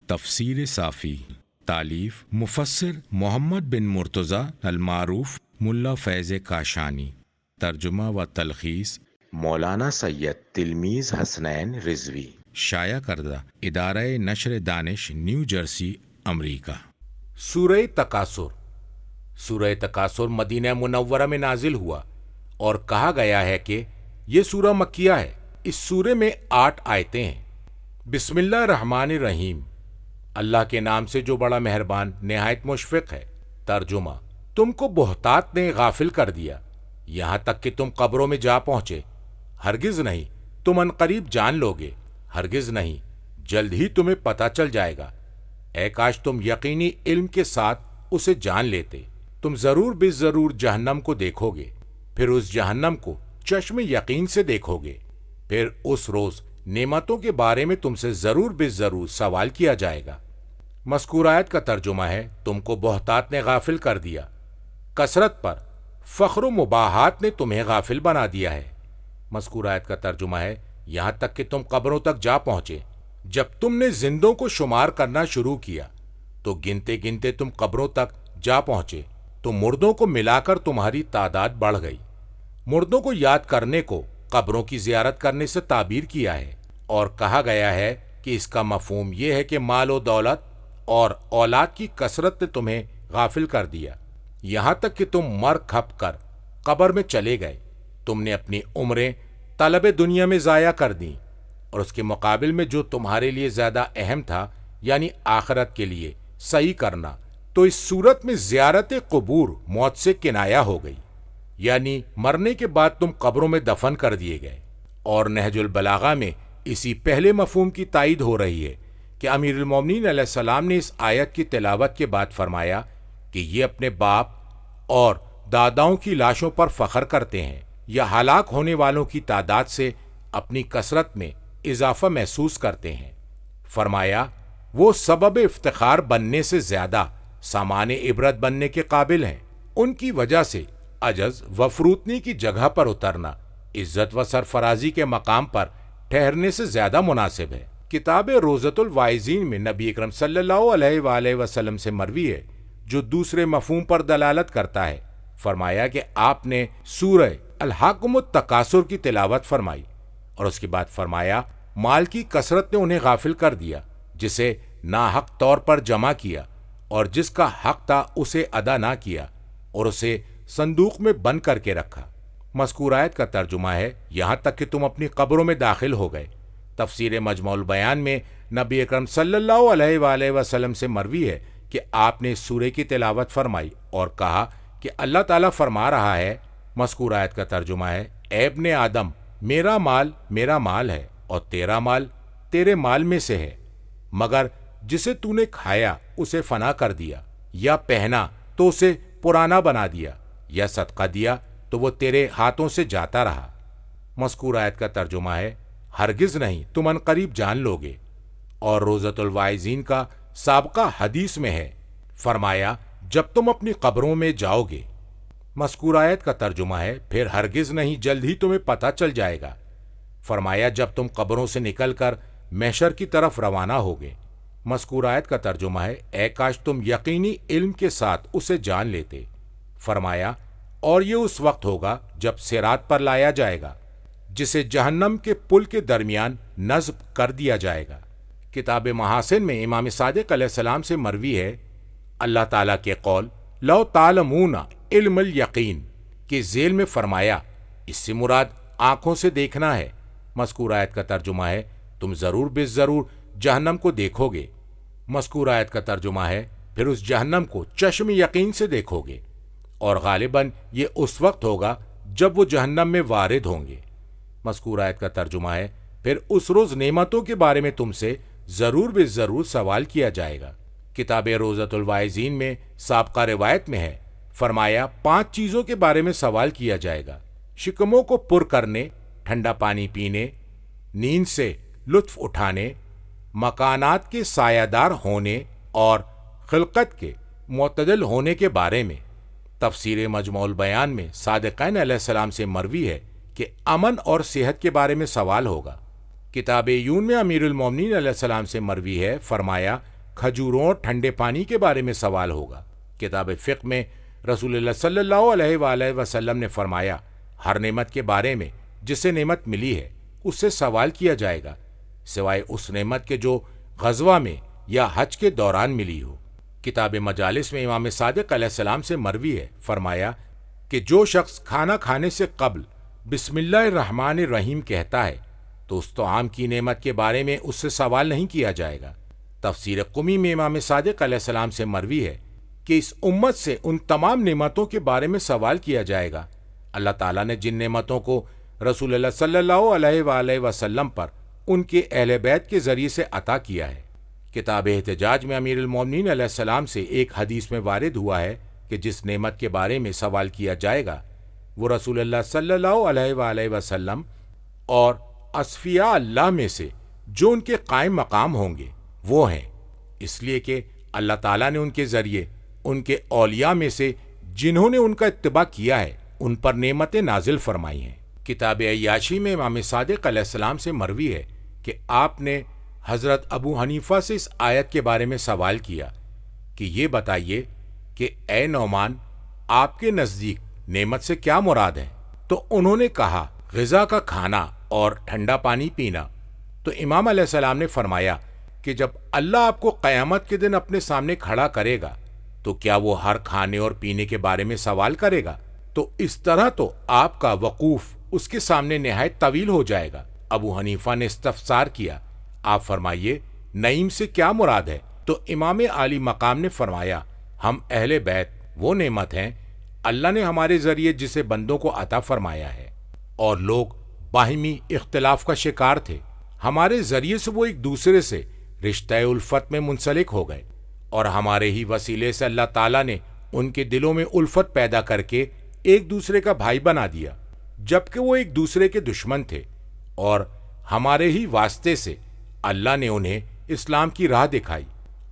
تفسیر صافی، تالیف مفسر محمد بن مرتضی المعروف ملا فیض کاشانی، ترجمہ و تلخیص مولانا سید تلمیذ حسنین رضوی، شائع کردہ ادارہ نشر دانش نیو جرسی امریکہ۔ سورہ تکاثر۔ سورہ تکاثر مدینہ منورہ میں نازل ہوا اور کہا گیا ہے کہ یہ سورہ مکیہ ہے۔ اس سورے میں 8 آیتیں ہیں۔ بسم اللہ الرحمن الرحیم، اللہ کے نام سے جو بڑا مہربان نہایت مشفق ہے۔ ترجمہ: تم کو بہتات نے غافل کر دیا یہاں تک کہ تم قبروں میں جا پہنچے۔ ہرگز نہیں، تم عنقریب جان لوگے، ہرگز نہیں، جلد ہی تمہیں پتہ چل جائے گا۔ اے کاش تم یقینی علم کے ساتھ اسے جان لیتے۔ تم ضرور بے ضرور جہنم کو دیکھو گے، پھر اس جہنم کو چشم یقین سے دیکھو گے، پھر اس روز نعمتوں کے بارے میں تم سے ضرور بے ضرور سوال کیا جائے گا۔ مذکور آیت کا ترجمہ ہے: تم کو بہتات نے غافل کر دیا، کثرت پر فخر و مباحات نے تمہیں غافل بنا دیا ہے۔ مذکور آیت کا ترجمہ ہے: یہاں تک کہ تم قبروں تک جا پہنچے۔ جب تم نے زندوں کو شمار کرنا شروع کیا تو گنتے گنتے تم قبروں تک جا پہنچے تو مردوں کو ملا کر تمہاری تعداد بڑھ گئی۔ مردوں کو یاد کرنے کو قبروں کی زیارت کرنے سے تعبیر کیا ہے، اور کہا گیا ہے کہ اس کا مفہوم یہ ہے کہ مال و دولت اور اولاد کی کثرت نے تمہیں غافل کر دیا، یہاں تک کہ تم مر کھپ کر قبر میں چلے گئے۔ تم نے اپنی عمریں طلب دنیا میں ضائع کر دیں، اور اس کے مقابل میں جو تمہارے لیے زیادہ اہم تھا، یعنی آخرت کے لیے صحیح کرنا، تو اس صورت میں زیارت قبور موت سے کنایہ ہو گئی، یعنی مرنے کے بعد تم قبروں میں دفن کر دیے گئے۔ اور نہج البلاغہ میں اسی پہلے مفہوم کی تائید ہو رہی ہے کہ امیر المومنین علیہ السلام نے اس آیت کی تلاوت کے بعد فرمایا کہ یہ اپنے باپ اور داداؤں کی لاشوں پر فخر کرتے ہیں یا ہلاک ہونے والوں کی تعداد سے اپنی کثرت میں اضافہ محسوس کرتے ہیں۔ فرمایا وہ سبب افتخار بننے سے زیادہ سامان عبرت بننے کے قابل ہیں۔ ان کی وجہ سے عجز و فروتنی کی جگہ پر اترنا عزت و سرفرازی کے مقام پر ٹھہرنے سے زیادہ مناسب ہے۔ کتاب روضۃ الواعظین میں نبی اکرم صلی اللہ علیہ وآلہ وسلم سے مروی ہے، جو دوسرے مفہوم پر دلالت کرتا ہے۔ فرمایا کہ آپ نے سورہ الہاکم التکاثر کی تلاوت فرمائی، اور اس کے بعد فرمایا مال کی کثرت نے انہیں غافل کر دیا، جسے ناحق طور پر جمع کیا اور جس کا حق تھا اسے ادا نہ کیا، اور اسے صندوق میں بند کر کے رکھا۔ مذکور آیت کا ترجمہ ہے: یہاں تک کہ تم اپنی قبروں میں داخل ہو گئے۔ تفسیر مجموع البیان میں نبی اکرم صلی اللہ علیہ وآلہ وسلم سے مروی ہے کہ آپ نے اس سورے کی تلاوت فرمائی اور کہا کہ اللہ تعالیٰ فرما رہا ہے۔ مذکور آیت کا ترجمہ ہے: اے ابن آدم، میرا مال ہے اور تیرا مال تیرے مال میں سے ہے، مگر جسے تو نے کھایا اسے فنا کر دیا، یا پہنا تو اسے پرانا بنا دیا، یا صدقہ دیا تو وہ تیرے ہاتھوں سے جاتا رہا۔ مذکور آیت کا ترجمہ ہے: ہرگز نہیں، تم عنقریب جان لوگے۔ اور روضۃ الواعظین کا سابقہ حدیث میں ہے، فرمایا جب تم اپنی قبروں میں جاؤ گے۔ مذکور آیت کا ترجمہ ہے: پھر ہرگز نہیں، جلد ہی تمہیں پتہ چل جائے گا۔ فرمایا جب تم قبروں سے نکل کر محشر کی طرف روانہ ہوگے۔ مذکور آیت کا ترجمہ ہے: اے کاش تم یقینی علم کے ساتھ اسے جان لیتے۔ فرمایا اور یہ اس وقت ہوگا جب صراط پر لایا جائے گا، جسے جہنم کے پل کے درمیان نصب کر دیا جائے گا۔ کتاب محاسن میں امام صادق علیہ السلام سے مروی ہے، اللہ تعالیٰ کے قول لو تعلمون علم الیقین کے ذیل میں فرمایا اس سے مراد آنکھوں سے دیکھنا ہے۔ مذکور آیت کا ترجمہ ہے: تم ضرور بے ضرور جہنم کو دیکھو گے۔ مذکور آیت کا ترجمہ ہے: پھر اس جہنم کو چشم یقین سے دیکھو گے، اور غالباً یہ اس وقت ہوگا جب وہ جہنم میں وارد ہوں گے۔ مذکور آیت کا ترجمہ ہے: پھر اس روز نعمتوں کے بارے میں تم سے ضرور بے ضرور سوال کیا جائے گا۔ کتاب روضۃ الواعظین میں سابقہ روایت میں ہے، فرمایا 5 چیزوں کے بارے میں سوال کیا جائے گا: شکموں کو پر کرنے، ٹھنڈا پانی پینے، نیند سے لطف اٹھانے، مکانات کے سایہ دار ہونے، اور خلقت کے معتدل ہونے کے بارے میں۔ تفسیر مجموع البیان میں صادقین علیہ السلام سے مروی ہے کہ امن اور صحت کے بارے میں سوال ہوگا۔ کتاب عیون میں امیر المومنین علیہ السلام سے مروی ہے، فرمایا کھجوروں اور ٹھنڈے پانی کے بارے میں سوال ہوگا۔ کتاب فقہ میں رسول اللہ صلی اللہ علیہ وآلہ وسلم نے فرمایا، ہر نعمت کے بارے میں جسے نعمت ملی ہے اس سے سوال کیا جائے گا، سوائے اس نعمت کے جو غزوہ میں یا حج کے دوران ملی ہو۔ کتاب مجالس میں امام صادق علیہ السلام سے مروی ہے، فرمایا کہ جو شخص کھانا کھانے سے قبل بسم اللہ الرحمن الرحیم کہتا ہے تو اس طعام کی نعمت کے بارے میں اس سے سوال نہیں کیا جائے گا۔ تفسیر قمی میں امام صادق علیہ السلام سے مروی ہے کہ اس امت سے ان تمام نعمتوں کے بارے میں سوال کیا جائے گا۔ اللہ تعالیٰ نے جن نعمتوں کو رسول اللہ صلی اللہ علیہ وآلہ وسلم پر ان کے اہل بیت کے ذریعے سے عطا کیا ہے۔ کتاب احتجاج میں امیر المومنین علیہ السلام سے ایک حدیث میں وارد ہوا ہے کہ جس نعمت کے بارے میں سوال کیا جائے گا وہ رسول اللہ صلی اللہ علیہ وآلہ وسلم اور اصفیاء اللہ میں سے جو ان کے قائم مقام ہوں گے وہ ہیں، اس لیے کہ اللہ تعالیٰ نے ان کے ذریعے ان کے اولیاء میں سے جنہوں نے ان کا اتباع کیا ہے ان پر نعمتیں نازل فرمائی ہیں۔ کتاب عیاشی میں امام صادق علیہ السلام سے مروی ہے کہ آپ نے حضرت ابو حنیفہ سے اس آیت کے بارے میں سوال کیا کہ یہ بتائیے کہ اے نعمان، آپ کے نزدیک نعمت سے کیا مراد ہے؟ تو انہوں نے کہا غذا کا کھانا اور ٹھنڈا پانی پینا۔ تو امام علیہ السلام نے فرمایا کہ جب اللہ آپ کو قیامت کے دن اپنے سامنے کھڑا کرے گا تو کیا وہ ہر کھانے اور پینے کے بارے میں سوال کرے گا؟ تو اس طرح تو آپ کا وقوف اس کے سامنے نہایت طویل ہو جائے گا۔ ابو حنیفہ نے استفسار کیا، آپ فرمائیے نعیم سے کیا مراد ہے؟ تو امام عالی مقام نے فرمایا، ہم اہل بیت وہ نعمت ہیں اللہ نے ہمارے ذریعے جسے بندوں کو عطا فرمایا ہے، اور لوگ باہمی اختلاف کا شکار تھے، ہمارے ذریعے سے وہ ایک دوسرے سے رشتہ الفت میں منسلک ہو گئے، اور ہمارے ہی وسیلے سے اللہ تعالیٰ نے ان کے دلوں میں الفت پیدا کر کے ایک دوسرے کا بھائی بنا دیا، جبکہ وہ ایک دوسرے کے دشمن تھے، اور ہمارے ہی واسطے سے اللہ نے انہیں اسلام کی راہ دکھائی،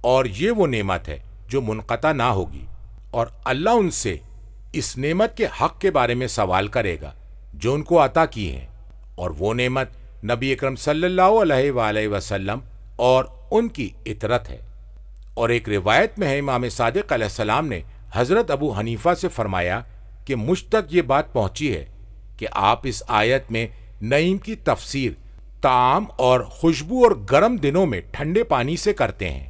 اور یہ وہ نعمت ہے جو منقطع نہ ہوگی، اور اللہ ان سے اس نعمت کے حق کے بارے میں سوال کرے گا جو ان کو عطا کی ہے، اور وہ نعمت نبی اکرم صلی اللہ علیہ وآلہ وسلم اور ان کی اطرت ہے۔ اور ایک روایت میں ہے امام صادق علیہ السلام نے حضرت ابو حنیفہ سے فرمایا کہ مجھ تک یہ بات پہنچی ہے کہ آپ اس آیت میں نعیم کی تفسیر طعام اور خوشبو اور گرم دنوں میں ٹھنڈے پانی سے کرتے ہیں۔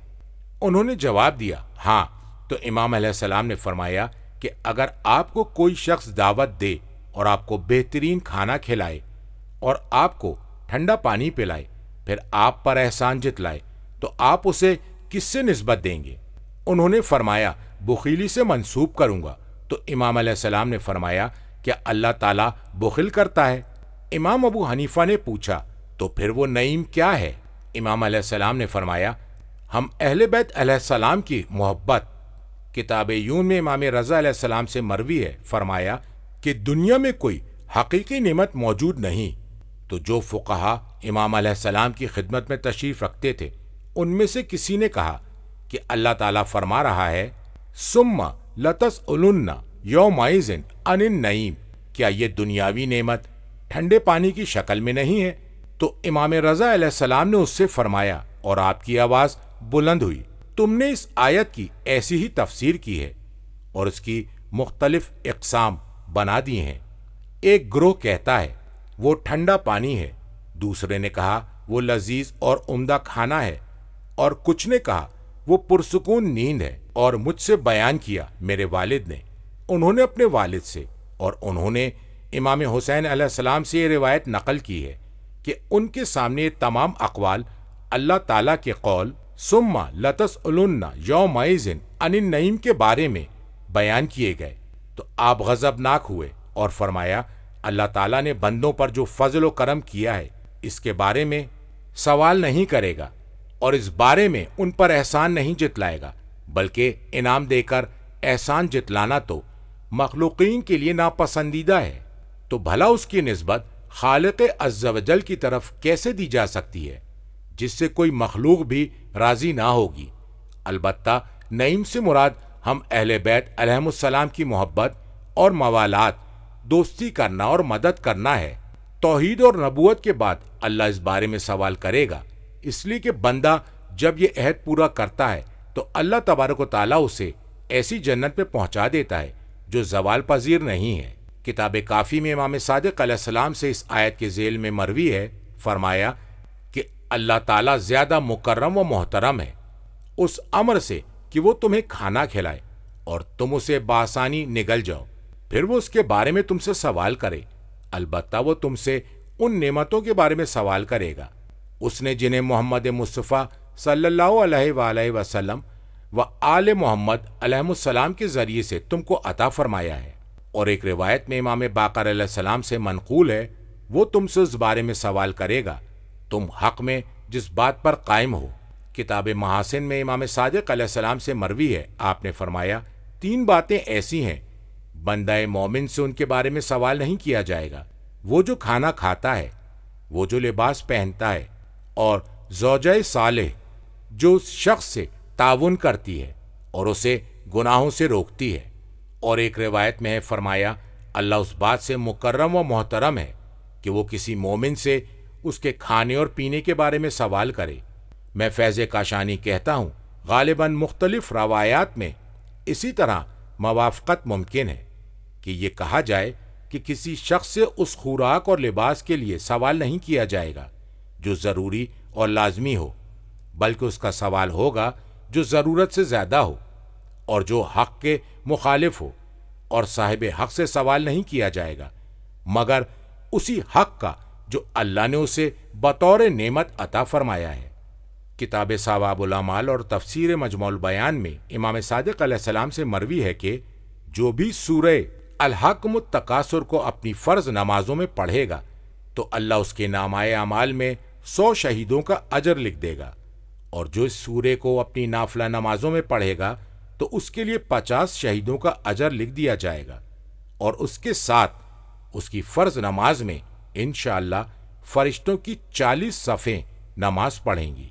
انہوں نے جواب دیا ہاں، تو امام علیہ السلام نے فرمایا کہ اگر آپ کو کوئی شخص دعوت دے اور آپ کو بہترین کھانا کھلائے اور آپ کو ٹھنڈا پانی پلائے، پھر آپ پر احسان جتلائے، تو آپ اسے کس سے نسبت دیں گے؟ انہوں نے فرمایا بخیلی سے منسوب کروں گا۔ تو امام علیہ السلام نے فرمایا کیا اللہ تعالیٰ بخل کرتا ہے؟ امام ابو حنیفہ نے پوچھا تو پھر وہ نعیم کیا ہے؟ امام علیہ السلام نے فرمایا ہم اہل بیت علیہ السلام کی محبت۔ کتاب یون میں امام رضا علیہ السلام سے مروی ہے، فرمایا کہ دنیا میں کوئی حقیقی نعمت موجود نہیں۔ تو جو فقہا امام علیہ السلام کی خدمت میں تشریف رکھتے تھے ان میں سے کسی نے کہا کہ اللہ تعالیٰ فرما رہا ہے ثم لتسألن یومئذ عن النعیم، کیا یہ دنیاوی نعمت ٹھنڈے پانی کی شکل میں نہیں ہے؟ تو امام رضا علیہ السلام نے اس سے فرمایا، اور آپ کی آواز بلند ہوئی، تم نے اس آیت کی ایسی ہی تفسیر کی ہے اور اس کی مختلف اقسام بنا دی ہیں۔ ایک گروہ کہتا ہے وہ ٹھنڈا پانی ہے، دوسرے نے کہا وہ لذیذ اور عمدہ کھانا ہے، اور کچھ نے کہا وہ پرسکون نیند ہے۔ اور مجھ سے بیان کیا میرے والد نے، انہوں نے اپنے والد سے، اور انہوں نے امام حسین علیہ السلام سے یہ روایت نقل کی ہے کہ ان کے سامنے یہ تمام اقوال اللہ تعالیٰ کے قول ثم لتسألن یومئذ عن النعیم کے بارے میں بیان کیے گئے۔ تو آپ غضبناک ہوئے اور فرمایا اللہ تعالیٰ نے بندوں پر جو فضل و کرم کیا ہے اس کے بارے میں سوال نہیں کرے گا، اور اس بارے میں ان پر احسان نہیں جتلائے گا، بلکہ انعام دے کر احسان جتلانا تو مخلوقین کے لیے ناپسندیدہ ہے، تو بھلا اس کی نسبت خالق عز و جل کی طرف کیسے دی جا سکتی ہے جس سے کوئی مخلوق بھی راضی نہ ہوگی؟ البتہ نعیم سے مراد ہم اہل بیت علیہم السلام کی محبت اور موالات، دوستی کرنا اور مدد کرنا ہے۔ توحید اور نبوت کے بعد اللہ اس بارے میں سوال کرے گا، اس لیے کہ بندہ جب یہ عہد پورا کرتا ہے تو اللہ تبارک و تعالیٰ اسے ایسی جنت پہ پہنچا دیتا ہے جو زوال پذیر نہیں ہے۔ کتاب کافی میں امام صادق علیہ السلام سے اس آیت کے ذیل میں مروی ہے، فرمایا کہ اللہ تعالیٰ زیادہ مکرم و محترم ہے اس امر سے کہ وہ تمہیں کھانا کھلائے اور تم اسے بآسانی نگل جاؤ، پھر وہ اس کے بارے میں تم سے سوال کرے۔ البتہ وہ تم سے ان نعمتوں کے بارے میں سوال کرے گا اس نے جنہیں محمد مصطفیٰ صلی اللہ علیہ وآلہ وسلم و آل محمد علیہ السلام کے ذریعے سے تم کو عطا فرمایا ہے۔ اور ایک روایت میں امام باقر علیہ السلام سے منقول ہے، وہ تم سے اس بارے میں سوال کرے گا تم حق میں جس بات پر قائم ہو۔ کتاب محاسن میں امام صادق علیہ السلام سے مروی ہے، آپ نے فرمایا 3 باتیں ایسی ہیں بندہ مومن سے ان کے بارے میں سوال نہیں کیا جائے گا، وہ جو کھانا کھاتا ہے، وہ جو لباس پہنتا ہے، اور زوجہ صالح جو اس شخص سے تعاون کرتی ہے اور اسے گناہوں سے روکتی ہے۔ اور ایک روایت میں ہے، فرمایا اللہ اس بات سے مکرم و محترم ہے کہ وہ کسی مومن سے اس کے کھانے اور پینے کے بارے میں سوال کرے۔ میں فیض کاشانی کہتا ہوں غالباً مختلف روایات میں اسی طرح موافقت ممکن ہے کہ یہ کہا جائے کہ کسی شخص سے اس خوراک اور لباس کے لیے سوال نہیں کیا جائے گا جو ضروری اور لازمی ہو، بلکہ اس کا سوال ہوگا جو ضرورت سے زیادہ ہو اور جو حق کے مخالف ہو، اور صاحب حق سے سوال نہیں کیا جائے گا مگر اسی حق کا جو اللہ نے اسے بطور نعمت عطا فرمایا ہے۔ کتاب ثواب الاعمال اور تفسیر مجموع البیان میں امام صادق علیہ السلام سے مروی ہے کہ جو بھی سورہ الحاکم التکاثر کو اپنی فرض نمازوں میں پڑھے گا تو اللہ اس کے نامۂ اعمال میں 100 شہیدوں کا اجر لکھ دے گا، اور جو اس سورے کو اپنی نافلہ نمازوں میں پڑھے گا تو اس کے لیے 50 شہیدوں کا اجر لکھ دیا جائے گا، اور اس کے ساتھ اس کی فرض نماز میں انشاءاللہ فرشتوں کی 40 صفیں نماز پڑھیں گی۔